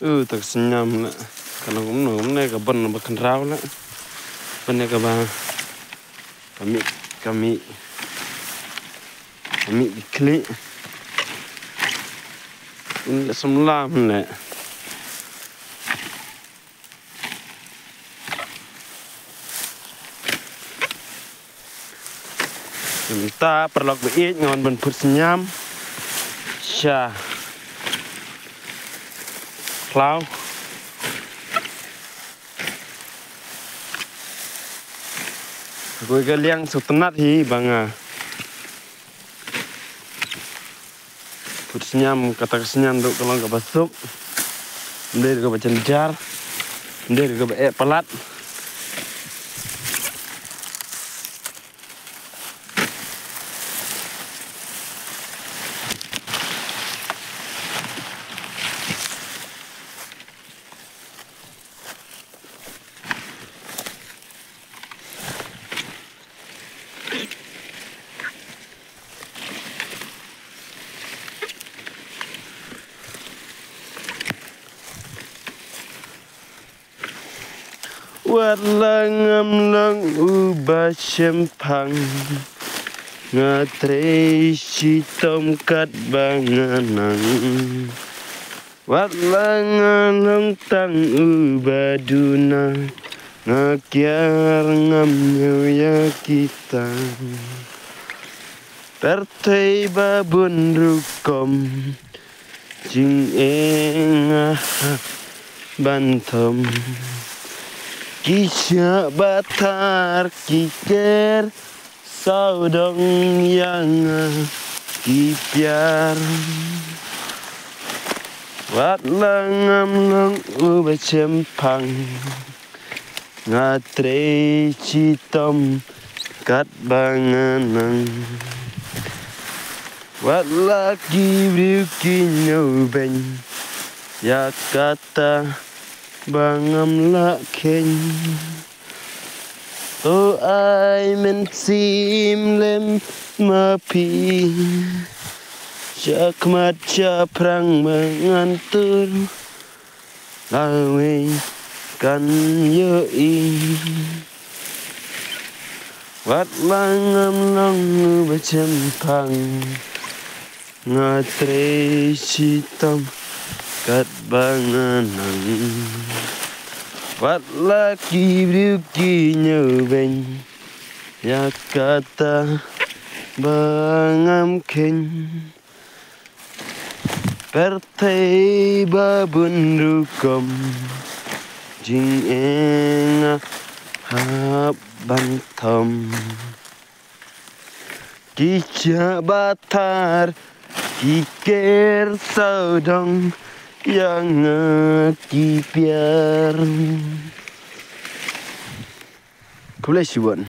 Tersenyum lah. Kalau ngomong nih kapan makan raw lah. Banyak apa? Kami diklik. Ini semula mana? Minta perlok beit ngon ben put senyam. Syah. Cloud. Aku ikan liang setenat hi banga. Put senyam kata kesenyam duk kalau nggak basuk. Ndai juga bacenjar. Ndai juga pelat. Wat langam lang ubah sempang ngatre si tomkat banganang wat langan lang tang ubah duna ngakyar ngamnya ya kita pertai babun rukom jing engah bantom kisah batar kiker saudong yang kipiar wat langam lang ubah cempang ngatre citom kat banganang wat laki briuki nyobeng ya kata bangam laken to ai men sim lem mapi jakmat japrang mengantur lawe kan yoi wat langam lang bacempang ngatre sitam kat banganang wat laki briuki nyobeng ya kata bangam ken pertai babun rukom jing enga hab bantom kisah batar kiker saudong yang kipiar. Kau boleh siwan.